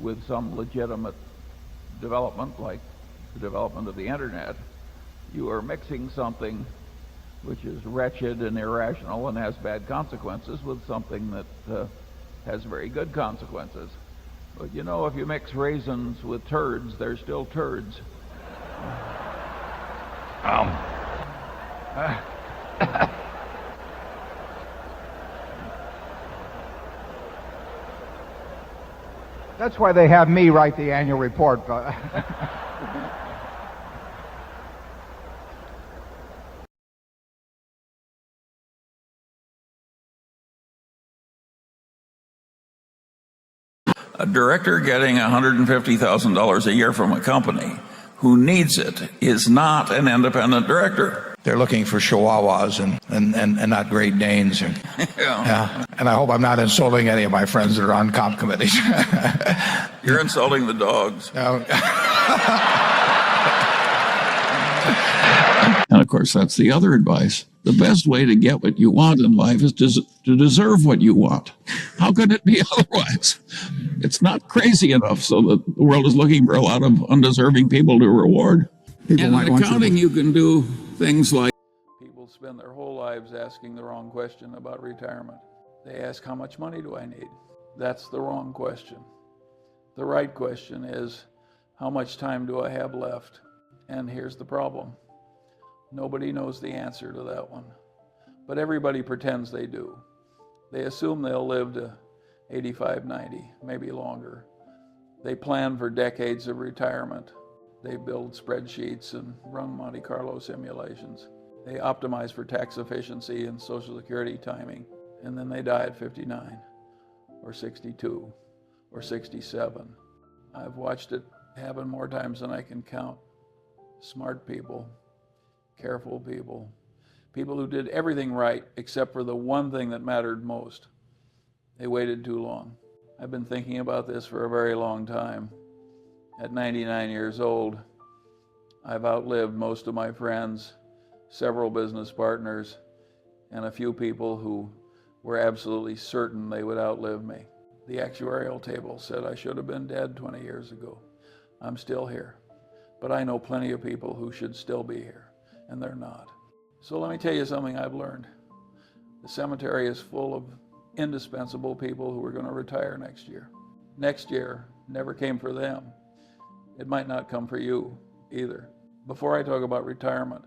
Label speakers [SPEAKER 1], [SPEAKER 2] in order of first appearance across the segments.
[SPEAKER 1] with some legitimate development, like the development of the internet, you are mixing something which is wretched and irrational and has bad consequences with something that has very good consequences. But you know, if you mix raisins with turds, they're still turds.
[SPEAKER 2] That's why they have me write the annual report.
[SPEAKER 3] A director getting $150,000 a year from a company who needs it is not an independent director.
[SPEAKER 4] They're looking for chihuahuas and not Great Danes. Yeah. And I hope I'm not insulting any of my friends that are on comp committees.
[SPEAKER 3] You're insulting the dogs.
[SPEAKER 4] No.
[SPEAKER 3] And of course, that's the other advice. The best way to get what you want in life is to deserve what you want. How could it be otherwise? It's not crazy enough so that the world is looking for a lot of undeserving people to reward. And in accounting, you can do things like... People spend their whole lives asking the wrong question about retirement. They ask, how much money do I need? That's the wrong question. The right question is, how much time do I have left? And here's the problem. Nobody knows the answer to that one. But everybody pretends they do. They assume they'll live to 85, 90, maybe longer. They plan for decades of retirement. They build spreadsheets and run Monte Carlo simulations. They optimize for tax efficiency and Social Security timing. And then they die at 59, or 62, or 67. I've watched it happen more times than I can count. Smart people, careful people, people who did everything right except for the one thing that mattered most. They waited too long. I've been thinking about this for a very long time. At 99 years old, I've outlived most of my friends, several business partners, and a few people who were absolutely certain they would outlive me. The actuarial table said I should have been dead 20 years ago. I'm still here, but I know plenty of people who should still be here, and they're not. So let me tell you something I've learned. The cemetery is full of indispensable people who are going to retire next year. Next year never came for them. It might not come for you either. Before I talk about retirement,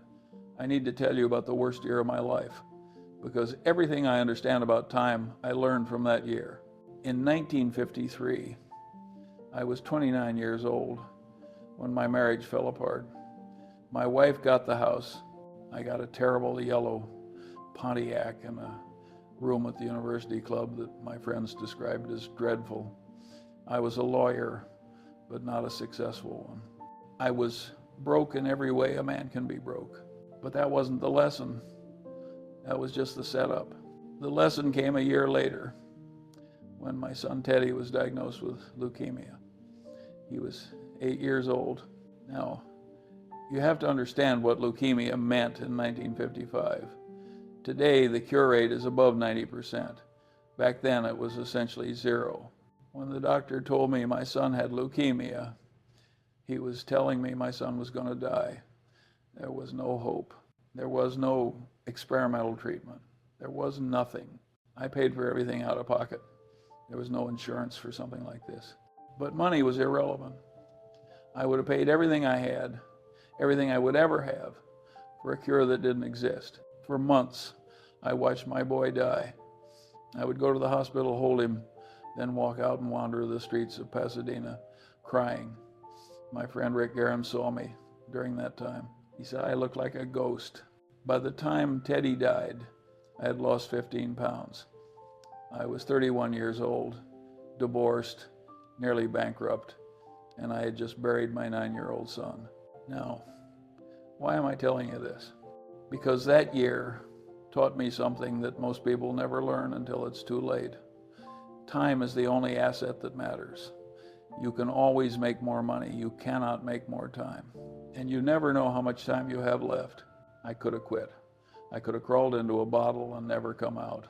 [SPEAKER 3] I need to tell you about the worst year of my life, because everything I understand about time, I learned from that year. In 1953, I was 29 years old when my marriage fell apart. My wife got the house. I got a terrible yellow Pontiac in a room at the University Club that my friends described as dreadful. I was a lawyer, but not a successful one. I was broke in every way a man can be broke. But that wasn't the lesson. That was just the setup. The lesson came a year later when my son Teddy was diagnosed with leukemia. He was 8 years old. Now, you have to understand what leukemia meant in 1955. Today, the cure rate is above 90%. Back then, it was essentially zero. When the doctor told me my son had leukemia, he was telling me my son was going to die. There was no hope. There was no experimental treatment. There was nothing. I paid for everything out of pocket. There was no insurance for something like this. But money was irrelevant. I would have paid everything I had, everything I would ever have, for a cure that didn't exist. For months, I watched my boy die. I would go to the hospital, hold him, then walk out and wander the streets of Pasadena, crying. My friend Rick Guerin saw me during that time. He said I looked like a ghost. By the time Teddy died, I had lost 15 pounds. I was 31 years old, divorced, nearly bankrupt, and I had just buried my 9-year-old son. Now, why am I telling you this? Because that year taught me something that most people never learn until it's too late. Time is the only asset that matters. You can always make more money. You cannot make more time. And you never know how much time you have left. I could have quit. I could have crawled into a bottle and never come out.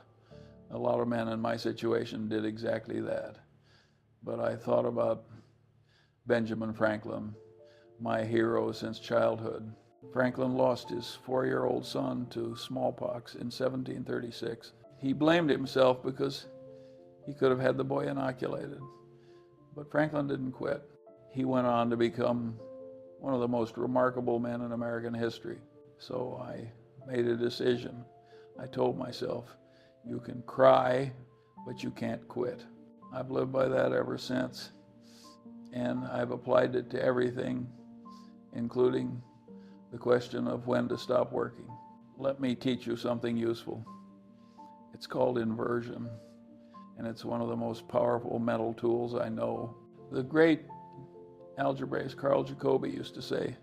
[SPEAKER 3] A lot of men in my situation did exactly that.
[SPEAKER 1] but I thought about Benjamin Franklin, my hero since childhood. Franklin lost his 4-year-old son to smallpox in 1736. He blamed himself because he could have had the boy inoculated. But Franklin didn't quit. He went on to become one of the most remarkable men in American history. So I made a decision. I told myself, you can cry, but you can't quit. I've lived by that ever since, and I've applied it to everything, including the question of when to stop working. Let me teach you something useful. It's called inversion, and it's one of the most powerful mental tools I know. The great algebraist Carl Jacobi used to say,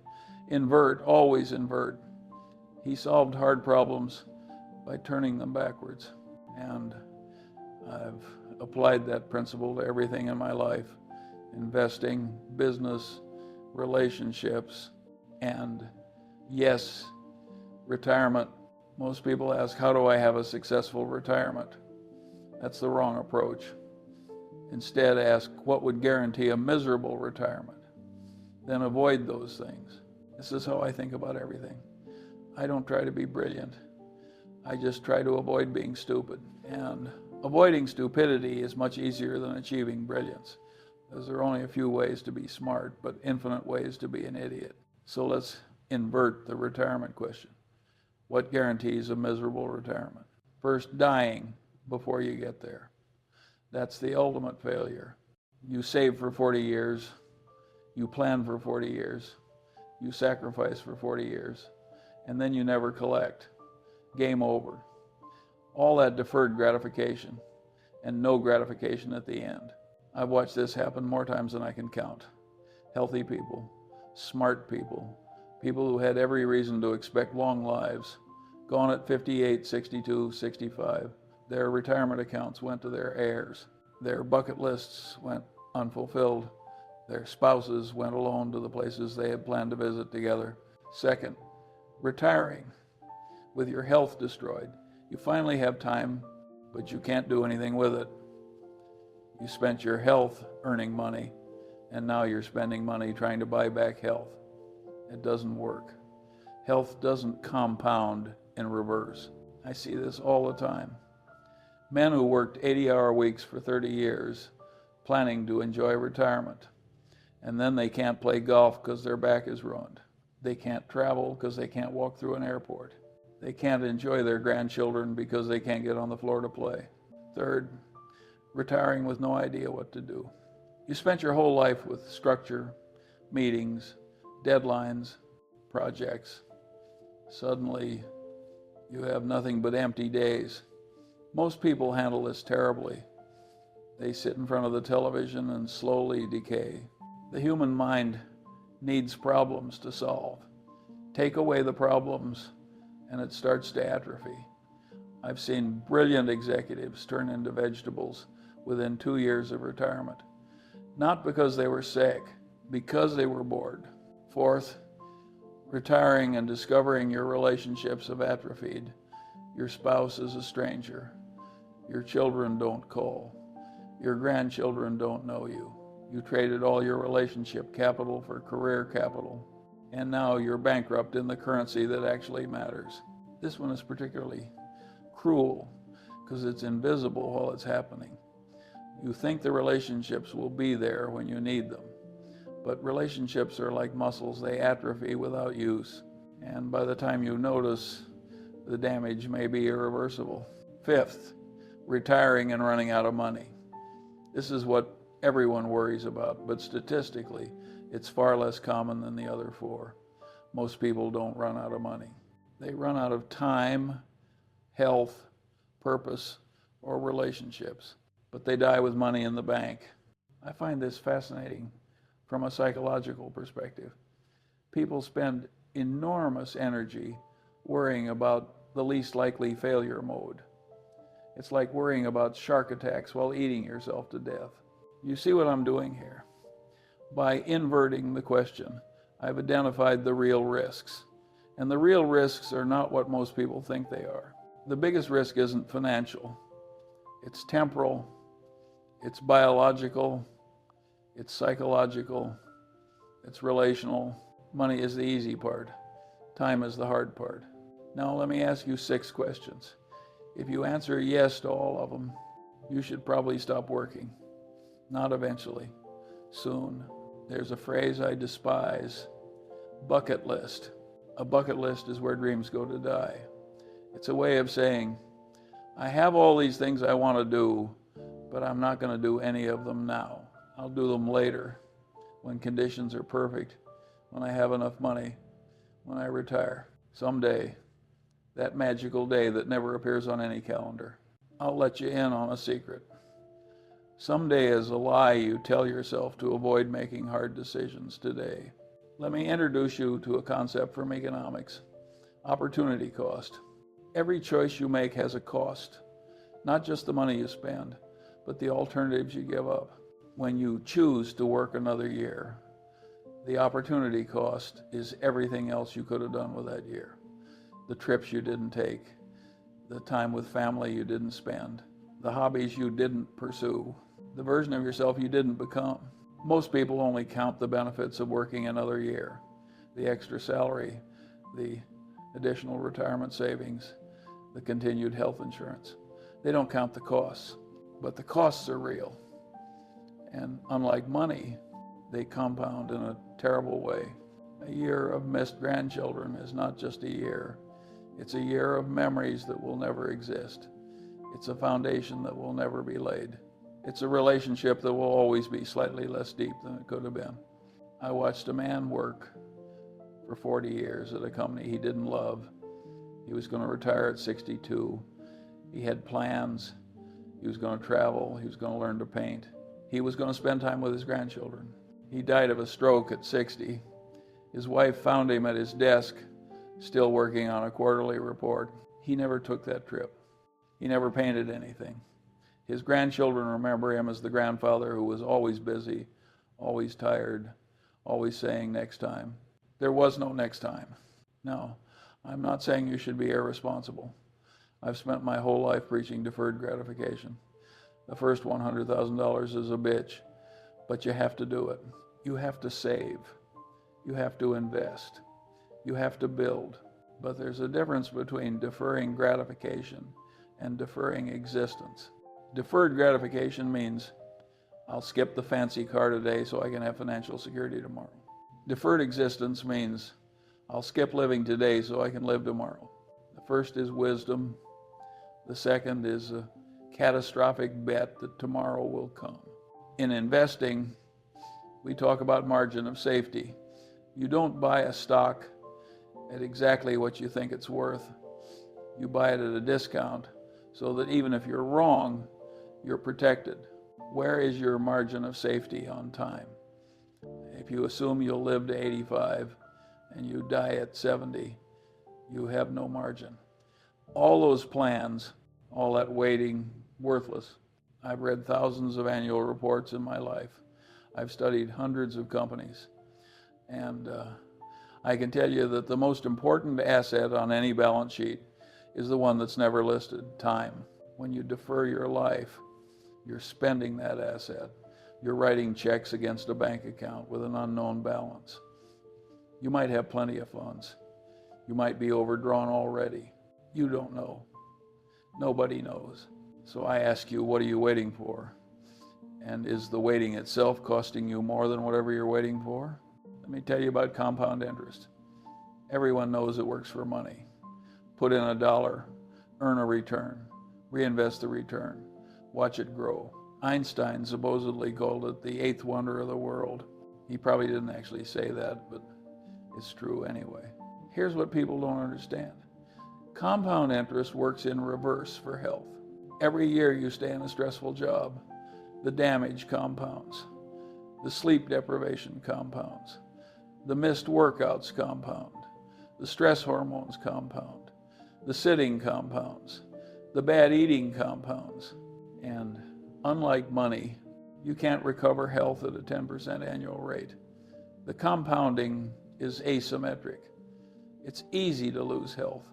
[SPEAKER 1] invert, always invert. He solved hard problems by turning them backwards. And I've applied that principle to everything in my life: investing, business, relationships, and yes, retirement. Most people ask, how do I have a successful retirement? That's the wrong approach. Instead, ask, what would guarantee a miserable retirement? Then avoid those things. This is how I think about everything. I don't try to be brilliant. I just try to avoid being stupid. And avoiding stupidity is much easier than achieving brilliance, because there are only a few ways to be smart, but infinite ways to be an idiot. So let's invert the retirement question. What guarantees a miserable retirement? First, dying before you get there. That's the ultimate failure. You save for 40 years, you plan for 40 years, you sacrifice for 40 years, and then you never collect. Game over. All that deferred gratification and no gratification at the end. I've watched this happen more times than I can count. Healthy people, smart people, people who had every reason to expect long lives, gone at 58, 62, 65. Their retirement accounts went to their heirs. Their bucket lists went unfulfilled. Their spouses went alone to the places they had planned to visit together. Second, retiring with your health destroyed. You finally have time, but you can't do anything with it. You spent your health earning money, and now you're spending money trying to buy back health. It doesn't work. Health doesn't compound in reverse. I see this all the time. Men who worked 80-hour weeks for 30 years planning to enjoy retirement, and then they can't play golf because their back is ruined. They can't travel because they can't walk through an airport. They can't enjoy their grandchildren because they can't get on the floor to play. Third, retiring with no idea what to do. You spent your whole life with structure, meetings, deadlines, projects. Suddenly, you have nothing but empty days. Most people handle this terribly. They sit in front of the television and slowly decay. The human mind needs problems to solve. Take away the problems, and it starts to atrophy. I've seen brilliant executives turn into vegetables within 2 years of retirement. Not because they were sick, because they were bored. Fourth, retiring and discovering your relationships have atrophied. Your spouse is a stranger. Your children don't call. Your grandchildren don't know you. You traded all your relationship capital for career capital, and now you're bankrupt in the currency that actually matters. This one is particularly cruel because it's invisible while it's happening. You think the relationships will be there when you need them, but relationships are like muscles. They atrophy without use, and by the time you notice, the damage may be irreversible. Fifth, retiring and running out of money. This is what everyone worries about, but statistically, it's far less common than the other four. Most people don't run out of money. They run out of time, health, purpose, or relationships, but they die with money in the bank. I find this fascinating from a psychological perspective. People spend enormous energy worrying about the least likely failure mode. It's like worrying about shark attacks while eating yourself to death. You see what I'm doing here? By inverting the question, I've identified the real risks. And the real risks are not what most people think they are. The biggest risk isn't financial. It's temporal, it's biological, It's psychological. It's relational. Money is the easy part. Time is the hard part. Now let me ask you 6 questions. If you answer yes to all of them, you should probably stop working. Not eventually. Soon. There's a phrase I despise. Bucket list. A bucket list is where dreams go to die. It's a way of saying, I have all these things I want to do, but I'm not going to do any of them now. I'll do them later, when conditions are perfect, when I have enough money, when I retire. Someday, that magical day that never appears on any calendar. I'll let you in on a secret. Someday is a lie you tell yourself to avoid making hard decisions today. Let me introduce you to a concept from economics. Opportunity cost. Every choice you make has a cost, not just the money you spend, but the alternatives you give up. When you choose to work another year, the opportunity cost is everything else you could have done with that year. The trips you didn't take, the time with family you didn't spend, the hobbies you didn't pursue, the version of yourself you didn't become. Most people only count the benefits of working another year, the extra salary, the additional retirement savings, the continued health insurance. They don't count the costs, but the costs are real. And unlike money, they compound in a terrible way. A year of missed grandchildren is not just a year. It's a year of memories that will never exist. It's a foundation that will never be laid. It's a relationship that will always be slightly less deep than it could have been. I watched a man work for 40 years at a company he didn't love. He was going to retire at 62. He had plans. He was going to travel. He was going to learn to paint. He was going to spend time with his grandchildren. He died of a stroke at 60. His wife found him at his desk, still working on a quarterly report. He never took that trip. He never painted anything. His grandchildren remember him as the grandfather who was always busy, always tired, always saying next time. There was no next time. No, I'm not saying you should be irresponsible. I've spent my whole life preaching deferred gratification. The first $100,000 is a bitch, but you have to do it. You have to save. You have to invest. You have to build. But there's a difference between deferring gratification and deferring existence. Deferred gratification means I'll skip the fancy car today so I can have financial security tomorrow. Deferred existence means I'll skip living today so I can live tomorrow. The first is wisdom. The second is a catastrophic bet that tomorrow will come. In investing, we talk about margin of safety. You don't buy a stock at exactly what you think it's worth. You buy it at a discount so that even if you're wrong, you're protected. Where is your margin of safety on time? If you assume you'll live to 85 and you die at 70, you have no margin. All those plans, all that waiting, worthless. I've read thousands of annual reports in my life. I've studied hundreds of companies. And I can tell you that the most important asset on any balance sheet is the one that's never listed, time. When you defer your life, you're spending that asset. You're writing checks against a bank account with an unknown balance. You might have plenty of funds. You might be overdrawn already. You don't know. Nobody knows. So I ask you, what are you waiting for? And is the waiting itself costing you more than whatever you're waiting for? Let me tell you about compound interest. Everyone knows it works for money. Put in $1, earn a return, reinvest the return, watch it grow. Einstein supposedly called it the 8th wonder of the world. He probably didn't actually say that, but it's true anyway. Here's what people don't understand. Compound interest works in reverse for health. Every year you stay in a stressful job, the damage compounds. The sleep deprivation compounds. The missed workouts compound. The stress hormones compound. The sitting compounds. The bad eating compounds. And unlike money, you can't recover health at a 10% annual rate. The compounding is asymmetric. It's easy to lose health,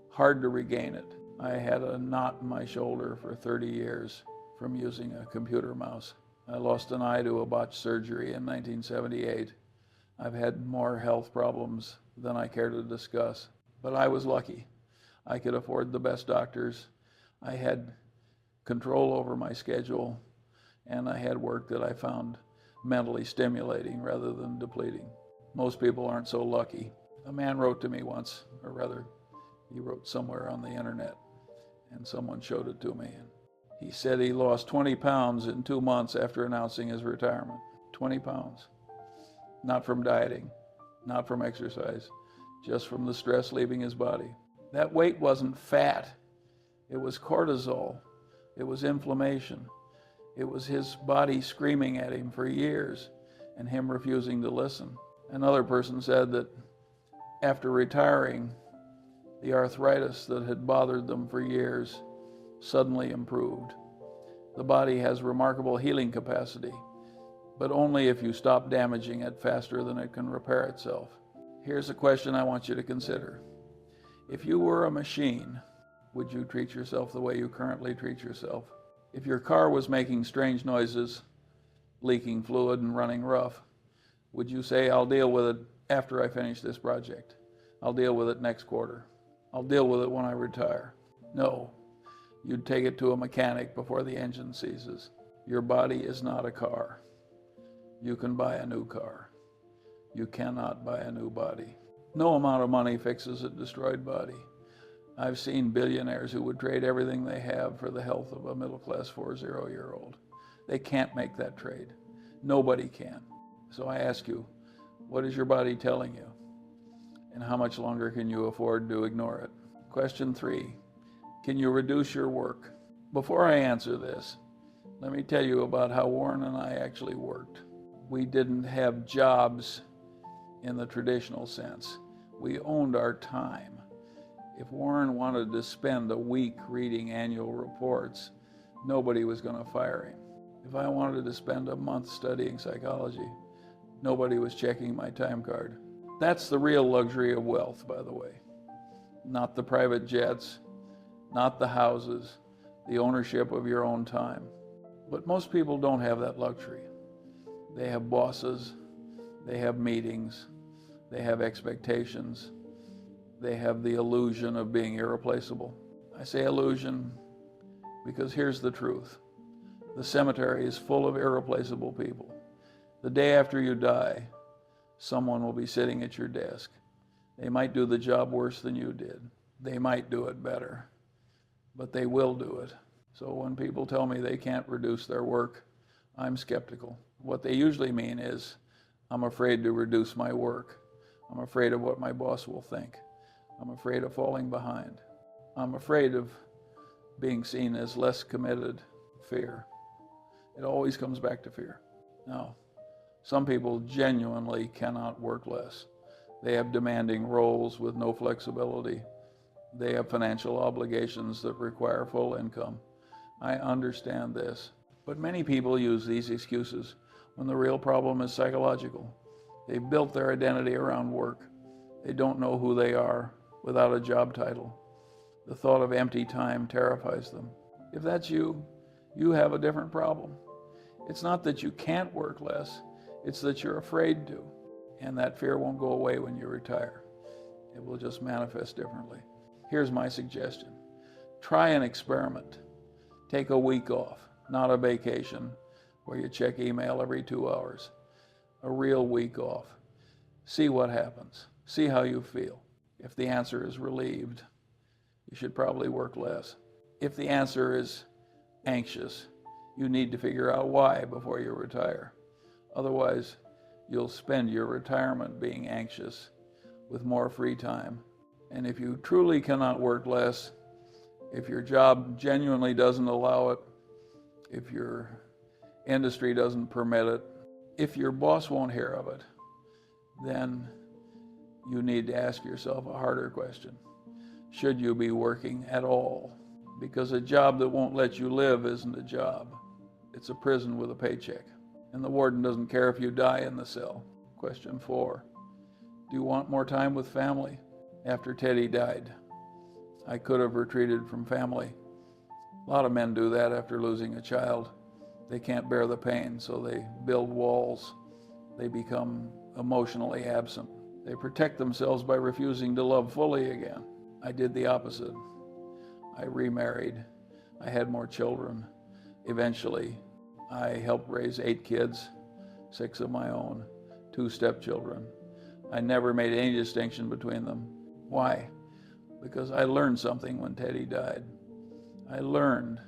[SPEAKER 1] hard to regain it. I had a knot in my shoulder for 30 years from using a computer mouse. I lost an eye to a botched surgery in 1978. I've had more health problems than I care to discuss, but I was lucky. I could afford the best doctors. I had control over my schedule, and I had work that I found mentally stimulating rather than depleting. Most people aren't so lucky. A man wrote to me once, or rather, he wrote somewhere on the internet, and someone showed it to me. And he said he lost 20 pounds in 2 months after announcing his retirement. 20 pounds. Not from dieting, not from exercise, just from the stress leaving his body. That weight wasn't fat. It was cortisol. It was inflammation. It was his body screaming at him for years and him refusing to listen. Another person said that after retiring, the arthritis that had bothered them for years suddenly improved. The body has remarkable healing capacity, but only if you stop damaging it faster than it can repair itself. Here's a question I want you to consider. If you were a machine, would you treat yourself the way you currently treat yourself? If your car was making strange noises, leaking fluid and running rough, would you say, I'll deal with it after I finish this project? I'll deal with it next quarter. I'll deal with it when I retire. No, you'd take it to a mechanic before the engine seizes. Your body is not a car. You can buy a new car. You cannot buy a new body. No amount of money fixes a destroyed body. I've seen billionaires who would trade everything they have for the health of a middle-class 40-year-old. They can't make that trade. Nobody can. So I ask you, what is your body telling you? And how much longer can you afford to ignore it? Question 3, can you reduce your work? Before I answer this, let me tell you about how Warren and I actually worked. We didn't have jobs in the traditional sense. We owned our time. If Warren wanted to spend a week reading annual reports, nobody was going to fire him. If I wanted to spend a month studying psychology, nobody was checking my time card. That's the real luxury of wealth, by the way. Not the private jets, not the houses, the ownership of your own time. But most people don't have that luxury. They have bosses, they have meetings, they have expectations, they have the illusion of being irreplaceable. I say illusion because here's the truth. The cemetery is full of irreplaceable people. The day after you die, someone will be sitting at your desk. They might do the job worse than you did. They might do it better, but they will do it. So when people tell me they can't reduce their work, I'm skeptical. What they usually mean is, I'm afraid to reduce my work. I'm afraid of what my boss will think. I'm afraid of falling behind. I'm afraid of being seen as less committed. Fear. It always comes back to fear. Now, some people genuinely cannot work less. They have demanding roles with no flexibility. They have financial obligations that require full income. I understand this. But many people use these excuses when the real problem is psychological. They've built their identity around work. They don't know who they are without a job title. The thought of empty time terrifies them. If that's you, you have a different problem. It's not that you can't work less, it's that you're afraid to. And that fear won't go away when you retire. It will just manifest differently. Here's my suggestion. Try an experiment. Take a week off, not a vacation where you check email every 2 hours. A real week off. See what happens. See how you feel. If the answer is relieved, you should probably work less. If the answer is anxious, you need to figure out why before you retire. Otherwise, you'll spend your retirement being anxious with more free time. And if you truly cannot work less, if your job genuinely doesn't allow it, if your industry doesn't permit it, if your boss won't hear of it, then you need to ask yourself a harder question. Should you be working at all? Because a job that won't let you live isn't a job. It's a prison with a paycheck. And the warden doesn't care if you die in the cell. Question 4. Do you want more time with family? After Teddy died, I could have retreated from family. A lot of men do that after losing a child. They can't bear the pain, so they build walls. They become emotionally absent. They protect themselves by refusing to love fully again. I did the opposite. I remarried. I had more children. Eventually, I helped raise 8 kids, 6 of my own, 2 stepchildren. I never made any distinction between them. Why? Because I learned something when Teddy died. I learned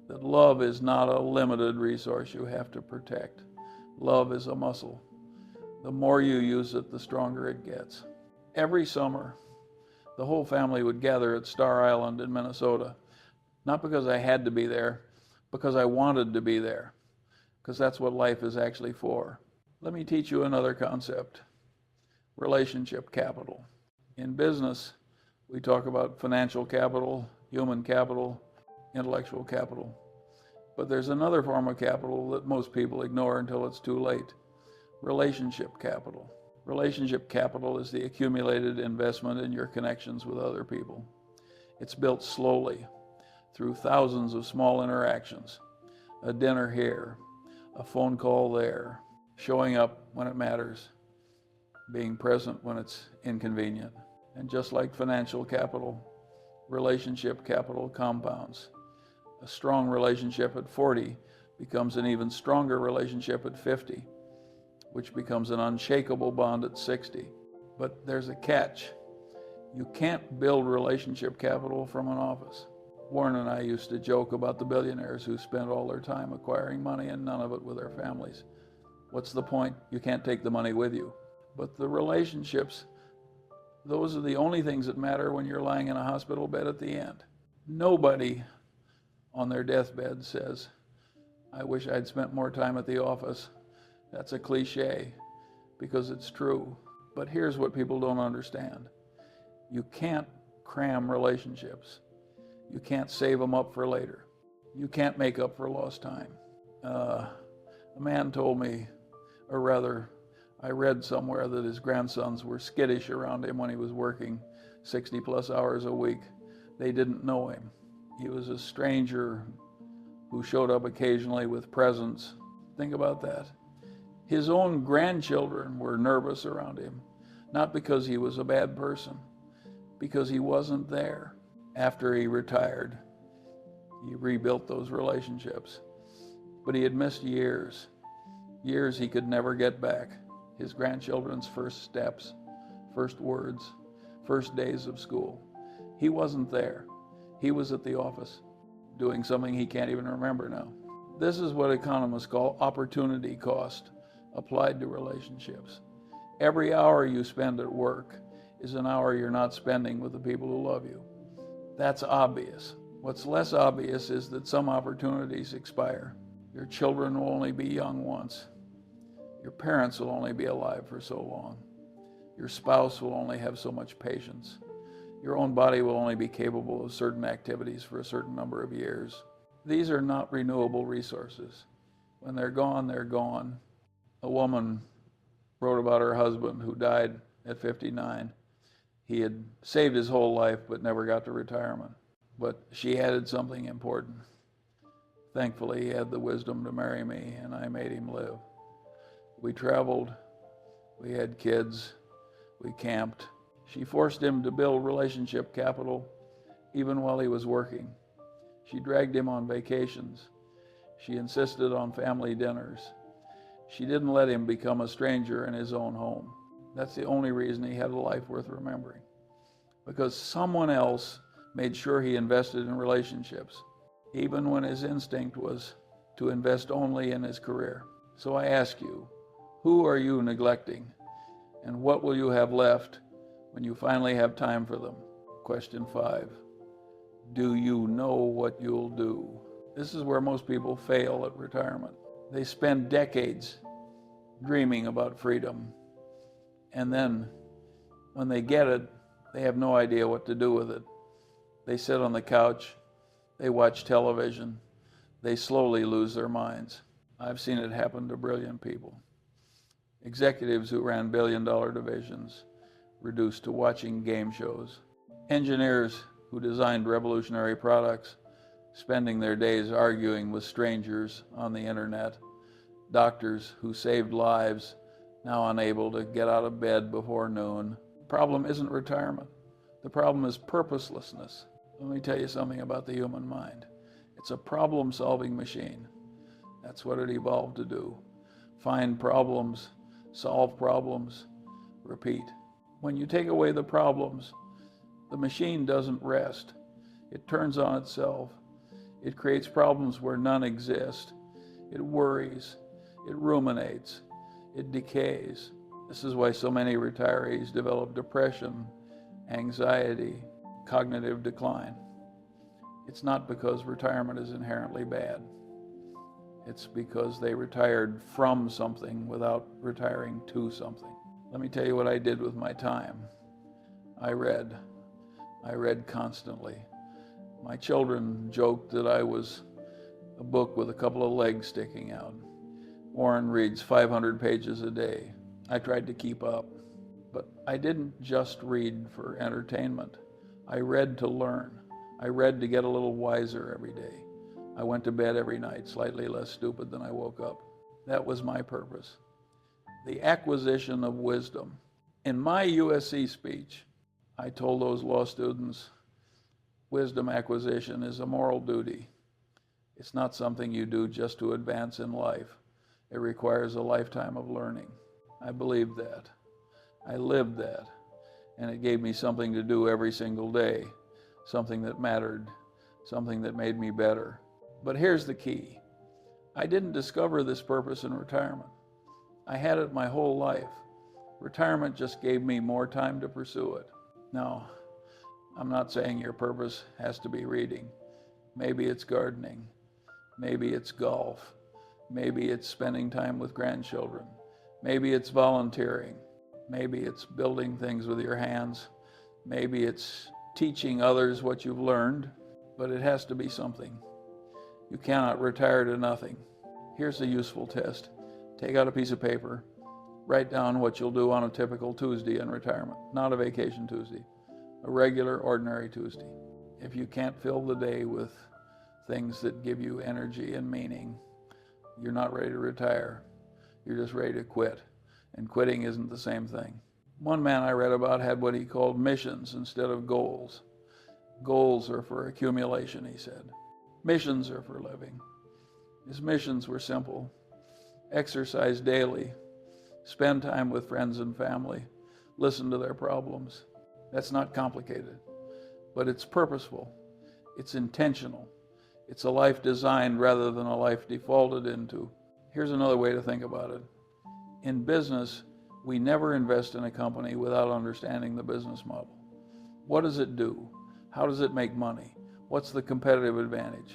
[SPEAKER 1] that love is not a limited resource you have to protect. Love is a muscle. The more you use it, the stronger it gets. Every summer, the whole family would gather at Star Island in Minnesota, not because I had to be there, because I wanted to be there, because that's what life is actually for. Let me teach you another concept: relationship capital. In business, we talk about financial capital, human capital, intellectual capital. But there's another form of capital that most people ignore until it's too late: relationship capital. Relationship capital is the accumulated investment in your connections with other people. It's built slowly through thousands of small interactions: a dinner here, a phone call there, showing up when it matters, being present when it's inconvenient. And just like financial capital, relationship capital compounds. A strong relationship at 40 becomes an even stronger relationship at 50, which becomes an unshakable bond at 60. But there's a catch. You can't build relationship capital from an office. Warren and I used to joke about the billionaires who spent all their time acquiring money and none of it with their families. What's the point? You can't take the money with you. But the relationships, those are the only things that matter when you're lying in a hospital bed at the end. Nobody on their deathbed says, "I wish I'd spent more time at the office." That's a cliche because it's true. But here's what people don't understand. You can't cram relationships. You can't save them up for later. You can't make up for lost time. A man told me, or rather, I read somewhere that his grandsons were skittish around him when he was working 60 plus hours a week. They didn't know him. He was a stranger who showed up occasionally with presents. Think about that. His own grandchildren were nervous around him, not because he was a bad person, because he wasn't there. After he retired, he rebuilt those relationships. But he had missed years he could never get back. His grandchildren's first steps, first words, first days of school. He wasn't there. He was at the office doing something he can't even remember now. This is what economists call opportunity cost applied to relationships. Every hour you spend at work is an hour you're not spending with the people who love you. That's obvious. What's less obvious is that some opportunities expire. Your children will only be young once. Your parents will only be alive for so long. Your spouse will only have so much patience. Your own body will only be capable of certain activities for a certain number of years. These are not renewable resources. When they're gone, they're gone. A woman wrote about her husband who died at 59. He had saved his whole life but never got to retirement. But she added something important. Thankfully, he had the wisdom to marry me, and I made him live. We traveled, we had kids, we camped. She forced him to build relationship capital even while he was working. She dragged him on vacations. She insisted on family dinners. She didn't let him become a stranger in his own home. That's the only reason he had a life worth remembering. Because someone else made sure he invested in relationships, even when his instinct was to invest only in his career. So I ask you, who are you neglecting? And what will you have left when you finally have time for them? Question 5. Do you know what you'll do? This is where most people fail at retirement. They spend decades dreaming about freedom. And then when they get it, they have no idea what to do with it. They sit on the couch, they watch television, they slowly lose their minds. I've seen it happen to brilliant people. Executives who ran billion-dollar divisions reduced to watching game shows. Engineers who designed revolutionary products spending their days arguing with strangers on the internet, doctors who saved lives now unable to get out of bed before noon. The problem isn't retirement. The problem is purposelessness. Let me tell you something about the human mind. It's a problem-solving machine. That's what it evolved to do. Find problems, solve problems, repeat. When you take away the problems, the machine doesn't rest. It turns on itself. It creates problems where none exist. It worries. It ruminates. It decays. This is why so many retirees develop depression, anxiety, cognitive decline. It's not because retirement is inherently bad. It's because they retired from something without retiring to something. Let me tell you what I did with my time. I read. I read constantly. My children joked that I was a book with a couple of legs sticking out. Warren reads 500 pages a day. I tried to keep up, but I didn't just read for entertainment. I read to learn. I read to get a little wiser every day. I went to bed every night slightly less stupid than I woke up. That was my purpose. The acquisition of wisdom. In my USC speech, I told those law students, wisdom acquisition is a moral duty. It's not something you do just to advance in life. It requires a lifetime of learning. I believed that. I lived that. And it gave me something to do every single day, something that mattered, something that made me better. But here's the key. I didn't discover this purpose in retirement. I had it my whole life. Retirement just gave me more time to pursue it. Now, I'm not saying your purpose has to be reading. Maybe it's gardening. Maybe it's golf. Maybe it's spending time with grandchildren. Maybe it's volunteering. Maybe it's building things with your hands. Maybe it's teaching others what you've learned, but it has to be something. You cannot retire to nothing. Here's a useful test. Take out a piece of paper. Write down what you'll do on a typical Tuesday in retirement, not a vacation Tuesday, a regular, ordinary Tuesday. If you can't fill the day with things that give you energy and meaning, you're not ready to retire. You're just ready to quit. And quitting isn't the same thing. One man I read about had what he called missions instead of goals. Goals are for accumulation, he said. Missions are for living. His missions were simple. Exercise daily. Spend time with friends and family. Listen to their problems. That's not complicated, but it's purposeful. It's intentional. It's a life designed rather than a life defaulted into. Here's another way to think about it. In business, we never invest in a company without understanding the business model. What does it do? How does it make money? What's the competitive advantage?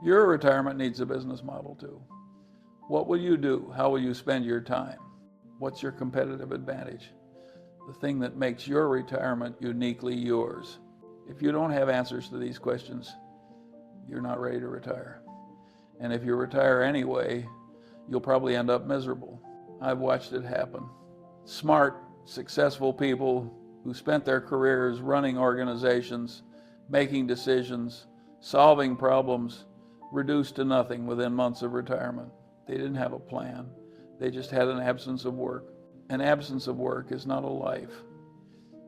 [SPEAKER 1] Your retirement needs a business model too. What will you do? How will you spend your time? What's your competitive advantage? The thing that makes your retirement uniquely yours. If you don't have answers to these questions, you're not ready to retire. And if you retire anyway, you'll probably end up miserable. I've watched it happen. Smart, successful people who spent their careers running organizations, making decisions, solving problems, reduced to nothing within months of retirement. They didn't have a plan. They just had an absence of work. An absence of work is not a life.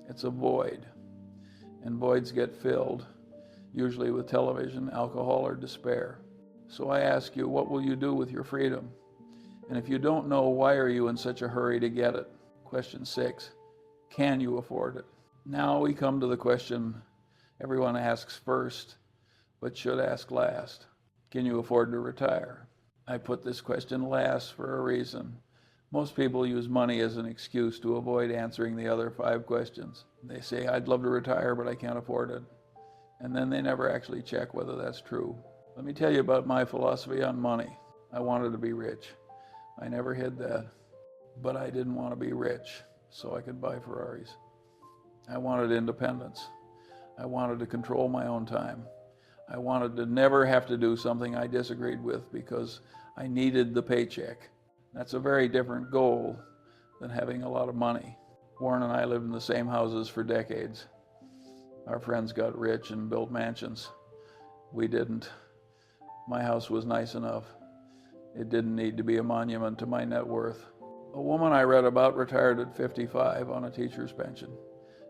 [SPEAKER 1] It's a void. And voids get filled, usually with television, alcohol, or despair. So I ask you, what will you do with your freedom? And if you don't know, why are you in such a hurry to get it? Question 6, can you afford it? Now we come to the question everyone asks first, but should ask last. Can you afford to retire? I put this question last for a reason. Most people use money as an excuse to avoid answering the other 5 questions. They say, I'd love to retire, but I can't afford it. And then they never actually check whether that's true. Let me tell you about my philosophy on money. I wanted to be rich. I never hid that. But I didn't want to be rich so I could buy Ferraris. I wanted independence. I wanted to control my own time. I wanted to never have to do something I disagreed with because I needed the paycheck. That's a very different goal than having a lot of money. Warren and I lived in the same houses for decades. Our friends got rich and built mansions. We didn't. My house was nice enough. It didn't need to be a monument to my net worth. A woman I read about retired at 55 on a teacher's pension.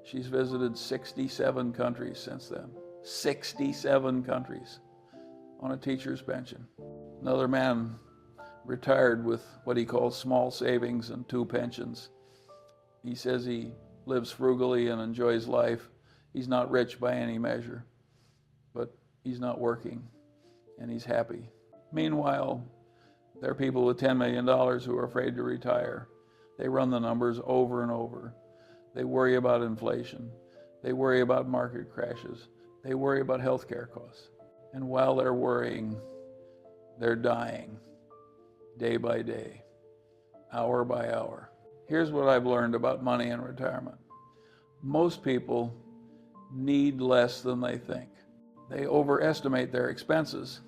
[SPEAKER 1] She's visited 67 countries since then. 67 countries on a teacher's pension. Another man retired with what he calls small savings and 2 pensions. He says he lives frugally and enjoys life. He's not rich by any measure, but he's not working and he's happy. Meanwhile, there are people with $10 million who are afraid to retire. They run the numbers over and over. They worry about inflation. They worry about market crashes. They worry about healthcare costs. And while they're worrying, they're dying day by day, hour by hour. Here's what I've learned about money and retirement. Most people need less than they think. They overestimate their expenses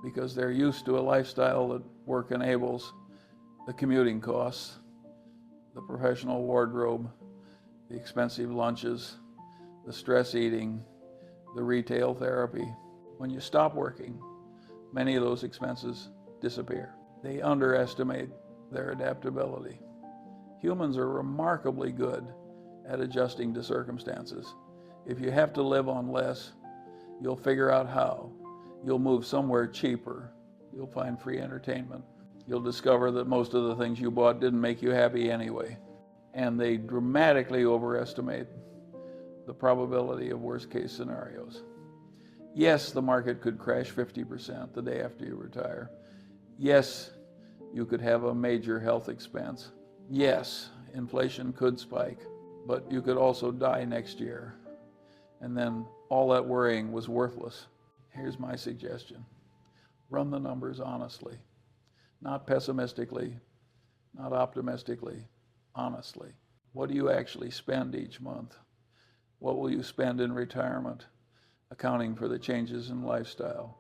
[SPEAKER 1] because they're used to a lifestyle that work enables: the commuting costs, the professional wardrobe, the expensive lunches, the stress eating, the retail therapy. When you stop working, many of those expenses disappear. They underestimate their adaptability. Humans are remarkably good at adjusting to circumstances. If you have to live on less, you'll figure out how. You'll move somewhere cheaper. You'll find free entertainment. You'll discover that most of the things you bought didn't make you happy anyway. And they dramatically overestimate the probability of worst-case scenarios. Yes, the market could crash 50% the day after you retire. Yes, you could have a major health expense. Yes, inflation could spike, but you could also die next year. And then all that worrying was worthless. Here's my suggestion. Run the numbers honestly, not pessimistically, not optimistically, honestly. What do you actually spend each month? What will you spend in retirement, accounting for the changes in lifestyle?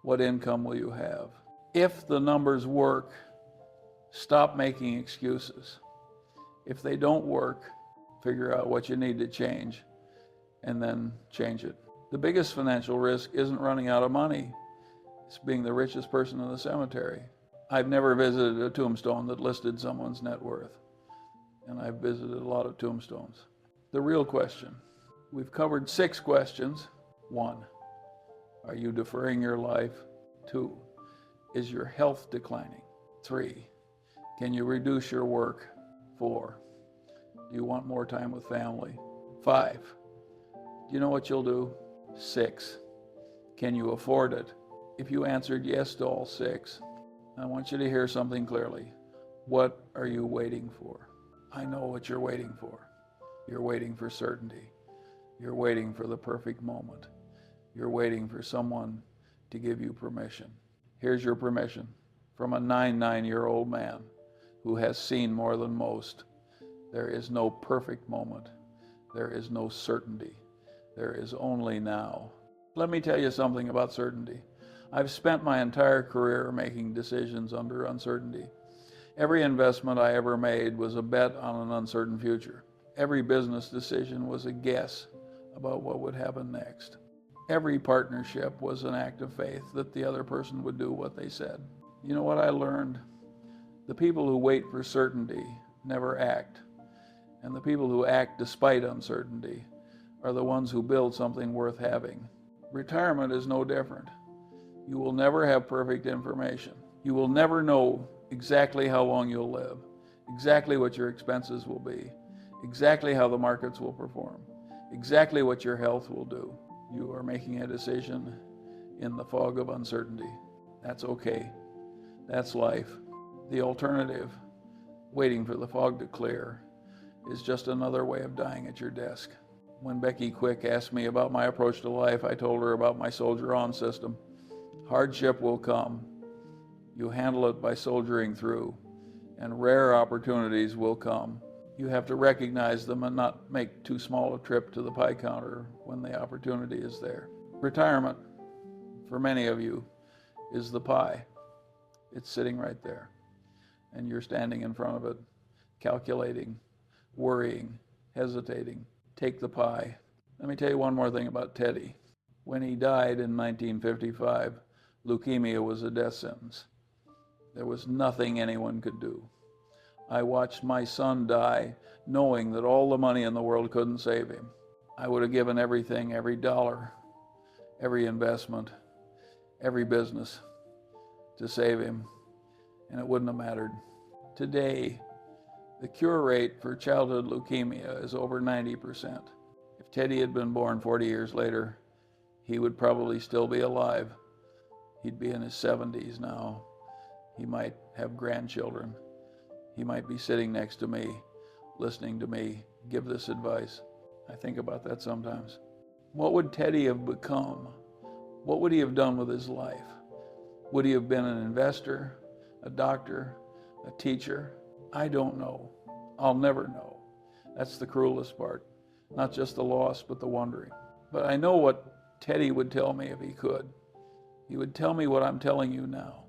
[SPEAKER 1] What income will you have? If the numbers work, stop making excuses. If they don't work, figure out what you need to change and then change it. The biggest financial risk isn't running out of money. It's being the richest person in the cemetery. I've never visited a tombstone that listed someone's net worth, and I've visited a lot of tombstones. The real question. We've covered 6 questions. 1, are you deferring your life? 2, is your health declining? 3, can you reduce your work? 4, do you want more time with family? 5, do you know what you'll do? 6, can you afford it? If you answered yes to all 6, I want you to hear something clearly. What are you waiting for? I know what you're waiting for. You're waiting for certainty. You're waiting for the perfect moment. You're waiting for someone to give you permission. Here's your permission from a 99-year-old man who has seen more than most. There is no perfect moment. There is no certainty. There is only now. Let me tell you something about certainty. I've spent my entire career making decisions under uncertainty. Every investment I ever made was a bet on an uncertain future. Every business decision was a guess about what would happen next. Every partnership was an act of faith that the other person would do what they said. You know what I learned? The people who wait for certainty never act. And the people who act despite uncertainty are the ones who build something worth having. Retirement is no different. You will never have perfect information. You will never know exactly how long you'll live, exactly what your expenses will be, exactly how the markets will perform, exactly what your health will do. You are making a decision in the fog of uncertainty. That's okay. That's life. The alternative, waiting for the fog to clear, is just another way of dying at your desk. When Becky Quick asked me about my approach to life, I told her about my soldier-on system. Hardship will come. You handle it by soldiering through, and rare opportunities will come. You have to recognize them and not make too small a trip to the pie counter when the opportunity is there. Retirement, for many of you, is the pie. It's sitting right there, and you're standing in front of it, calculating, worrying, hesitating. Take the pie. Let me tell you one more thing about Teddy. When he died in 1955, leukemia was a death sentence. There was nothing anyone could do. I watched my son die knowing that all the money in the world couldn't save him. I would have given everything, every dollar, every investment, every business to save him, and it wouldn't have mattered. Today, the cure rate for childhood leukemia is over 90%. If Teddy had been born 40 years later, he would probably still be alive. He'd be in his 70s now. He might have grandchildren. He might be sitting next to me, listening to me give this advice. I think about that sometimes. What would Teddy have become? What would he have done with his life? Would he have been an investor, a doctor, a teacher? I don't know. I'll never know. That's the cruelest part. Not just the loss, but the wondering. But I know what Teddy would tell me if he could. He would tell me what I'm telling you now.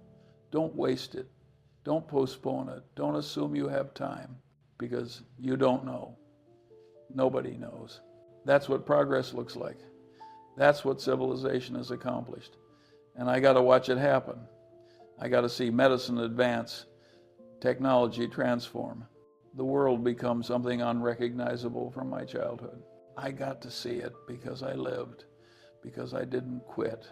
[SPEAKER 1] Don't waste it. Don't postpone it. Don't assume you have time, because you don't know. Nobody knows. That's what progress looks like. That's what civilization has accomplished. And I got to watch it happen. I got to see medicine advance, technology transform, the world become something unrecognizable from my childhood. I got to see it because I lived, because I didn't quit,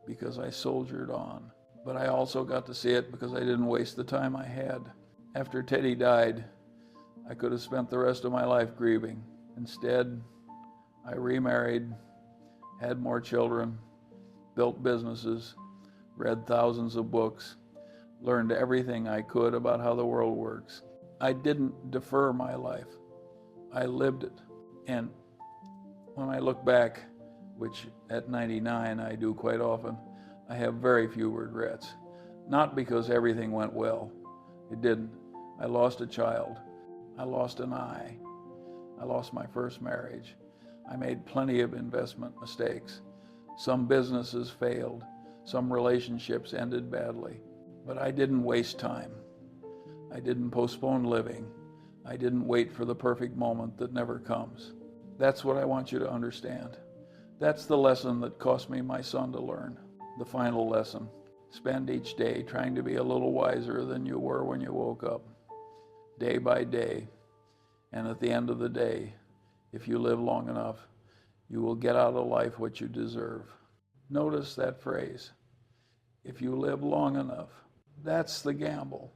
[SPEAKER 1] because I soldiered on. But I also got to see it because I didn't waste the time I had. After Teddy died, I could have spent the rest of my life grieving. Instead, I remarried, had more children, built businesses, read thousands of books, learned everything I could about how the world works. I didn't defer my life. I lived it. And when I look back, which at 99 I do quite often, I have very few regrets. Not because everything went well. It didn't. I lost a child. I lost an eye. I lost my first marriage. I made plenty of investment mistakes. Some businesses failed. Some relationships ended badly. But I didn't waste time. I didn't postpone living. I didn't wait for the perfect moment that never comes. That's what I want you to understand. That's the lesson that cost me my son to learn. The final lesson. Spend each day trying to be a little wiser than you were when you woke up, day by day. And at the end of the day, if you live long enough, you will get out of life what you deserve. Notice that phrase. If you live long enough. That's the gamble.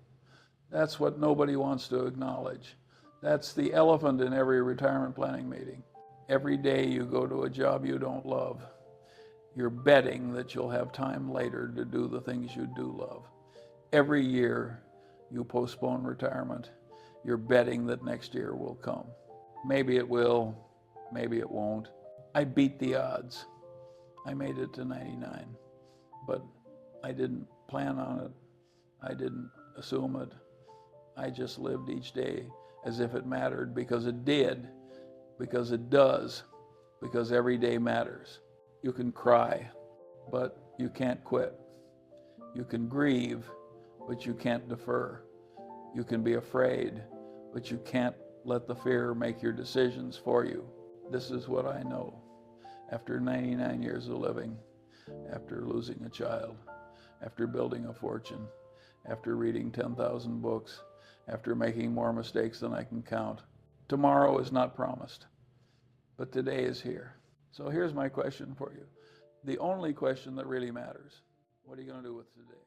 [SPEAKER 1] That's what nobody wants to acknowledge. That's the elephant in every retirement planning meeting. Every day you go to a job you don't love, you're betting that you'll have time later to do the things you do love. Every year you postpone retirement, you're betting that next year will come. Maybe it will, maybe it won't. I beat the odds. I made it to 99, but I didn't plan on it. I didn't assume it. I just lived each day as if it mattered, because it did, because it does, because every day matters. You can cry, but you can't quit. You can grieve, but you can't defer. You can be afraid, but you can't let the fear make your decisions for you. This is what I know. After 99 years of living, after losing a child, after building a fortune, after reading 10,000 books, after making more mistakes than I can count. Tomorrow is not promised, but today is here. So here's my question for you. The only question that really matters. What are you going to do with today?